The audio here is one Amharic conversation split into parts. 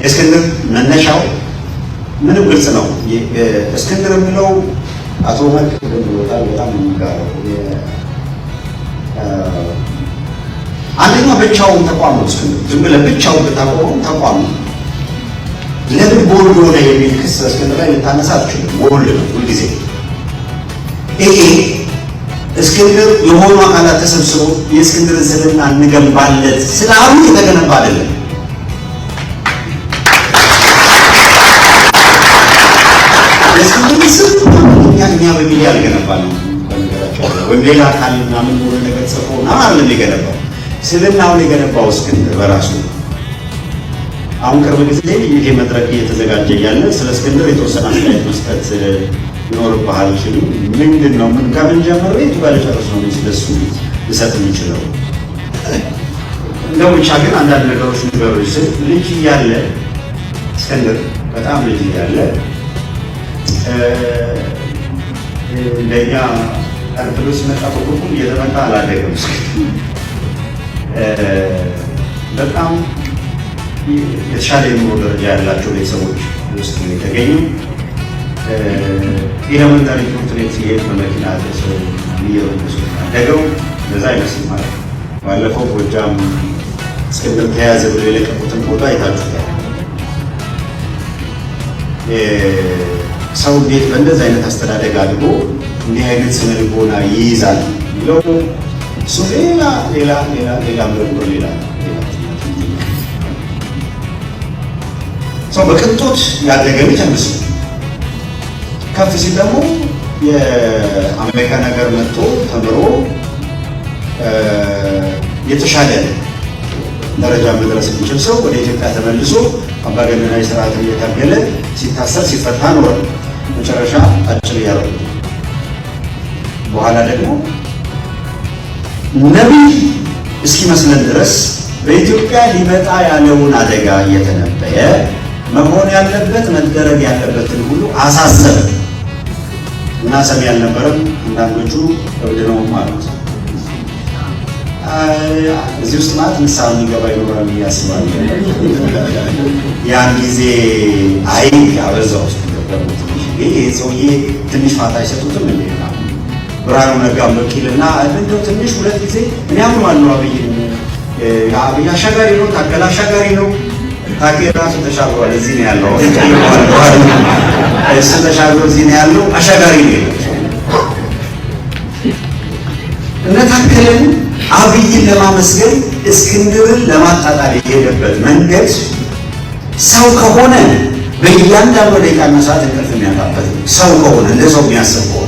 የእስክንድር መነሻው ምንም ግልጽ ነው። እስክንድር የሚለው አቶ መልክ ብሎታል። በጣም የሚጋረው አንደኛው ብቻውን ተቋም ነው። እስክንድር ዝም ብለህ ብቻውን ብታቆመው ተቋም ነው። ለምን ቦልድ ሆነ የሚል ክስ እስክንድር ላይ ልታነሳ አትችልም። ቦልድ ነው ሁልጊዜ። ይሄ እስክንድር የሆኑ አካላት ተሰብስበው የእስክንድርን ስብዕና እንገንባለት ስላሉ የተገነባ አይደለም። የእስክንድርን ስብዕና እኛ በሚል ያልገነባ ነው ወይም ሌላ አካል ምናምን ሆነ ነገር ጽፎ ምናምን አይደለም የገነባው። ስብዕናውን የገነባው እስክንድር በራሱ። አሁን ቅርብ ጊዜ ይሄ መድረክ እየተዘጋጀ እያለ ስለ እስክንድር የተወሰነ አስተያየት መስጠት ይኖርብሃል ሲሉ ምንድን ነው ምን ከምን ጀምሮ የቱ ጋር ልጨርስ ነው ስለሱ ልሰጥ የምችለው? እንደው ብቻ ግን አንዳንድ ነገሮች ንገሮች ስል ልጅ እያለ እስክንድር በጣም ልጅ እያለ እንደኛ አርክሎስ መጣ በኩል እየተመጣ አላደገም። በጣም የተሻለ የኑሮ ደረጃ ያላቸው ቤተሰቦች ውስጥ ነው የተገኘው። ኤሌመንታሪ ትምህርት ቤት ሲሄድ በመኪና ደርሰው እየበለሱ ያደገው እንደዛ አይመስልም ማለት ነው። ባለፈው ጎጃም እስክንድር ተያዘ ብሎ የለቀቁትን ፎቶ አይታችሁታል። ሰው ቤት በእንደዚህ አይነት አስተዳደግ አድጎ እንዲህ አይነት ስነ ልቦና ይይዛል ብለው እሱ ሌላ ምርምር ሌላ ሰው በቅንጦት ያደገ ልጅ አይመስልም። ከፍ ሲል ደግሞ የአሜሪካ ነገር መጥቶ ተምሮ የተሻለ ደረጃ መድረስ የሚችል ሰው ወደ ኢትዮጵያ ተመልሶ አምባገነናዊ ስርዓትን እየታገለ ሲታሰር ሲፈታ ኖረ። መጨረሻ አጭር እያደረጉ በኋላ ደግሞ ነቢይ እስኪመስለን ድረስ በኢትዮጵያ ሊመጣ ያለውን አደጋ እየተነበየ መሆን ያለበት መደረግ ያለበትን ሁሉ አሳሰበ እና ሰሚ ያልነበረም አንዳንዶቹ እብድ ነው ማለት ነው። እዚህ ውስጥ ማለት ንስሐ የሚገባ ይኖራል ብዬ አስባለሁ። ያን ጊዜ አይ አበዛው ውስጥ ገባሁት። ይሄ ሰውዬ ትንሽ ፋታ አይሰጡትም እንዴ? ብርሃኑ ነጋም በቂልና እንደው ትንሽ ሁለት ጊዜ እኔ አምነዋለሁ። አብይ አሻጋሪ ነው፣ ታከለ አሻጋሪ ነው። ታከለ ራሱ ተሻግሯል። እዚህ ነው ያለው። እሱ ተሻግሮ እዚህ ነው ያለው። አሻጋሪ ነው። እነ ታከለን አብይን ለማመስገን እስክንድርን ለማጣጣል የሄደበት መንገድ ሰው ከሆነ በእያንዳንዱ ደቂቃና ሰዓት እንቅልፍ የሚያጣበት ሰው ከሆነ እንደ ሰው የሚያስብ ከሆነ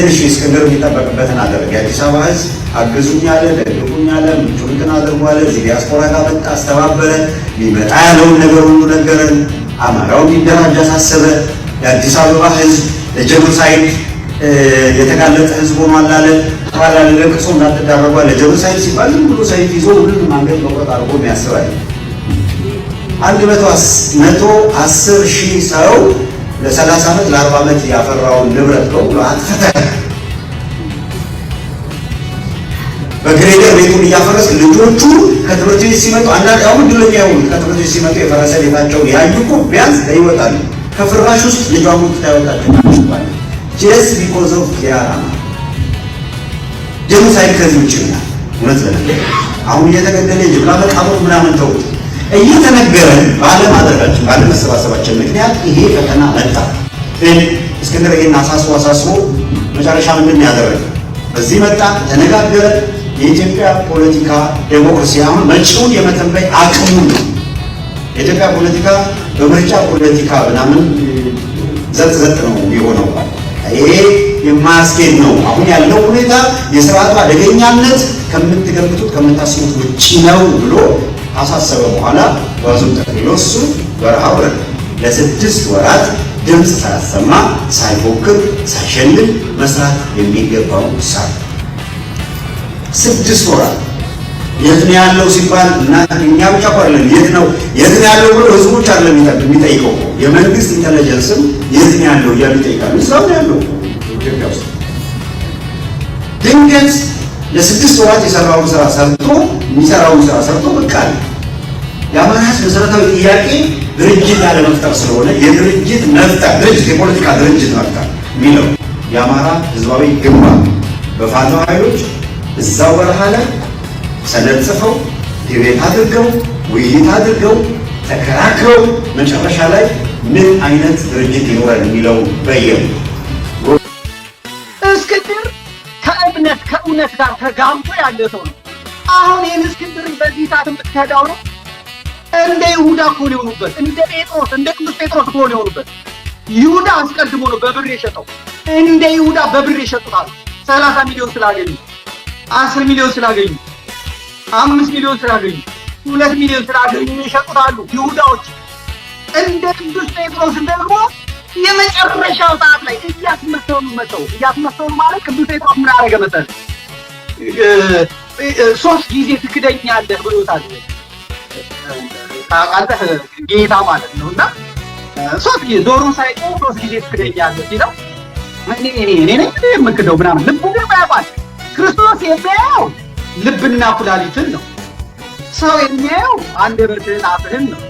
እሺ እስክንድር የሚጠበቅበትን አደረገ። የአዲስ አበባ ሕዝብ አግዙኝ አለ፣ ደግፉኝ አለ፣ ምቹንትን አድርጓል። እዚህ ዲያስፖራ ጋር መጣ፣ አስተባበረ። ሊመጣ ያለውን ነገር ሁሉ ነገረን። አማራው እንዲደራጅ አሳሰበ። የአዲስ አበባ ሕዝብ ለጀኖሳይድ የተጋለጠ ሕዝብ ሆኗል አለ። ተባላ ለቅሶ እንዳትዳረጓ ለጀኖሳይድ ሲባል ዝም ብሎ ሰይፍ ይዞ ሁሉንም አንገት መቁረጥ አድርጎ የሚያስባል 110 ሺህ ሰው ለ30 ዓመት ለ40 ዓመት ያፈራውን ንብረት ነው ብሎ አጥፍተህ በግሬደር ቤቱን እያፈረስ ልጆቹ ከትምህርት ቤት ሲመጡ አንዳንድ አሁን ድለኛ ይሆኑ ከትምህርት ቤት ሲመጡ የፈረሰ ቤታቸውን ያዩ እኮ ቢያንስ ይወጣሉ። ከፍራሽ ውስጥ ልጇን ታይወጣቸው ማለት ጀስት ቢኮዝ ኦፍ ዲያራማ ጀኖሳይድ ከዚህ ውጭ ነው። እውነት ለምን አሁን እየተገደለ የጅምላ መቃብር ምናምን ተውት እየተነገረን ባለማድረጋችን ባለመሰባሰባችን ምክንያት ይሄ ፈተና መጣ። እስክንድር ይሄን አሳስቦ መጨረሻ ምንድን ያደረገ በዚህ መጣ ተነጋገረ። የኢትዮጵያ ፖለቲካ ዴሞክራሲ አሁን መጪውን የመተንበይ አቅሙ ነው። የኢትዮጵያ ፖለቲካ በምርጫ ፖለቲካ ምናምን ዘጥ ነው የሆነው። ይሄ የማያስኬድ ነው። አሁን ያለው ሁኔታ የስርዓቱ አደገኛነት ከምትገምቱት ከምታስቡት ውጪ ነው ብሎ አሳሰበ። በኋላ ዋዙን ጠቅልሎ እሱ በረሃ ወረደ። ለ6 ወራት ድምፅ ሳያሰማ ሳይፎክር ሳይሸልም መስራት የሚገባው ሳይ 6 ወራት የት ነው ያለው ሲባል እና እኛ ብቻ አይደለም የት ነው ያለው ብሎ ህዝቦች አይደለም የሚጠይቀው የመንግስት ኢንተለጀንስም የት ነው ያለው እያሉ ይጠይቃሉ። እዛው ነው ያለው ኢትዮጵያ ውስጥ። ድንገት ለ6 ወራት የሚሰራውን ስራ ሰርቶ በቃ የአማራ ህዝብ መሰረታዊ ጥያቄ ድርጅት ያለመፍጠር ስለሆነ የድርጅት መፍጠር ድርጅት የፖለቲካ ድርጅት መፍጠር የሚለው የአማራ ህዝባዊ ግንባር በፋኖ ኃይሎች እዛው በረሃ ላይ ሰነድ ጽፈው ዲቤት አድርገው ውይይት አድርገው ተከራክረው መጨረሻ ላይ ምን አይነት ድርጅት ይኖራል የሚለው በየም እስክንድር ከእውነት ጋር ተጋምቶ ያለ ሰው ነው። አሁን ይህን እስክንድርን በዚህ ሰዓት የምትከዳው ነው። እንደ ይሁዳ እኮ ነው የሆኑበት፣ እንደ ጴጥሮስ እንደ ቅዱስ ጴጥሮስ እኮ ነው የሆኑበት። ይሁዳ አስቀድሞ ነው በብር የሸጠው። እንደ ይሁዳ በብር የሸጡታል። 30 ሚሊዮን ስላገኙ፣ 10 ሚሊዮን ስላገኙ፣ 5 ሚሊዮን ስላገኙ፣ 2 ሚሊዮን ስላገኙ የሸጡታሉ ይሁዳዎች። እንደ ቅዱስ ጴጥሮስ ደግሞ የመጨረሻው ሰዓት ላይ እያስመሰሉ ማለት ቅዱስ ጴጥሮስ ምን አደረገ መሰለህ? 3 ጊዜ ትክደኛለህ ብሎታል። ታውቃለህ ጌታ ማለት ነው። እና 3 ጊዜ ዶሮ ሳይጮህ 3 ጊዜ ትክደኛለህ ሲለው እኔ የምክደው ምናምን ልቡ ግን ያውቃል። ክርስቶስ የሚያየው ልብና ኩላሊትን ነው። ሰው የሚያየው አንደበትህን አፍህን ነው።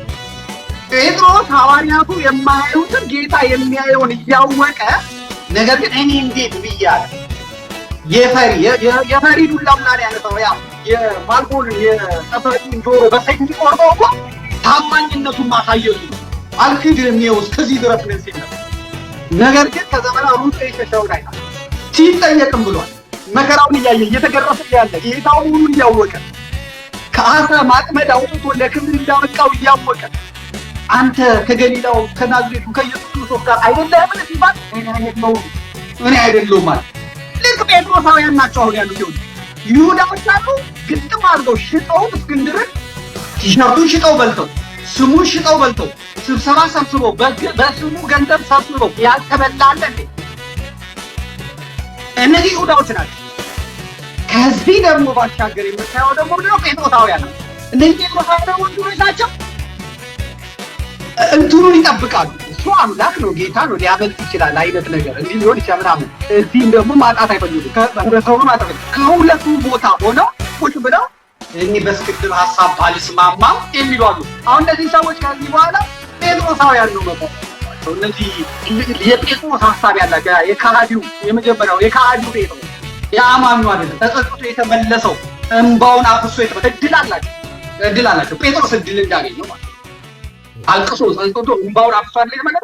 ጴጥሮስ ሐዋርያቱ የማያዩትን ጌታ የሚያየውን እያወቀ ነገር ግን እኔ እንዴት ብያለሁ የፈሪ ዱላ ምናምን ያነሳው ያ የማልቦልን የጠፈሪን ጆሮ በሰይፍ እንዲቆርጠው እኮ ታማኝነቱን ማሳየቱ አልክድም ነው እስከዚህ ድረስ ነው ሲል ነገር ግን ከዘመና ሩጦ የሸሸውን አይታ ሲጠየቅም ብሏል። መከራውን እያየ እየተገረፈ ያለ ጌታው ሙሉን እያወቀ ከአሳ ማጥመድ አውጥቶ ለክብር እንዳበቃው እያወቀ አንተ ከገሊላው ከናዝሬቱ ከኢየሱስ ክርስቶስ ጋር አይደለህም ሲባል እኔ አይደለሁም ማለት ልክ ጴጥሮሳውያን ናቸው። አሁን ያሉት ይሁዳዎች አሉ። ግጥም አድርገው ሽጠው እስክንድርን ቲሸርቱን ሽጠው በልተው ስሙን ሽጠው በልተው ስብሰባ ሰብስበው በስሙ ገንዘብ ሰብስበው ያልተበላለ እንዴ እነዚህ ይሁዳዎች ናቸው። ከዚህ ደግሞ ባሻገር የምታየው ደግሞ ጴጥሮሳውያን ነው። እነዚህ ጴጥሮሳውያን ደግሞ ወንድሞች ናቸው። እንትኑን ይጠብቃሉ። እሱ አምላክ ነው፣ ጌታ ነው፣ ሊያመልጥ ይችላል አይነት ነገር እንዲህ ሊሆን ይችላል ምናምን። እዚህም ደግሞ ማጣት አይፈልጉም። ከህብረተሰቡ ማጣት ከሁለቱ ቦታ ሆነው ቁጭ ብለው እኔ በእስክንድር ሀሳብ ባልስማማም የሚሉ አሉ። አሁን እነዚህ ሰዎች ከዚህ በኋላ ጴጥሮሳውያን ነው መባል። እነዚህ የጴጥሮስ ሀሳብ ያላቸው የካሃዲው የመጀመሪያው የካሃዲው ጴጥሮስ የአማኙ አይደለም። ተጸጽቶ የተመለሰው እንባውን አፍሶ እድል አላቸው። ጴጥሮስ እድል እንዳገኘው ማለት አልቅሶ ጸንቶ እንባውን አፍሶ አይደለም ማለት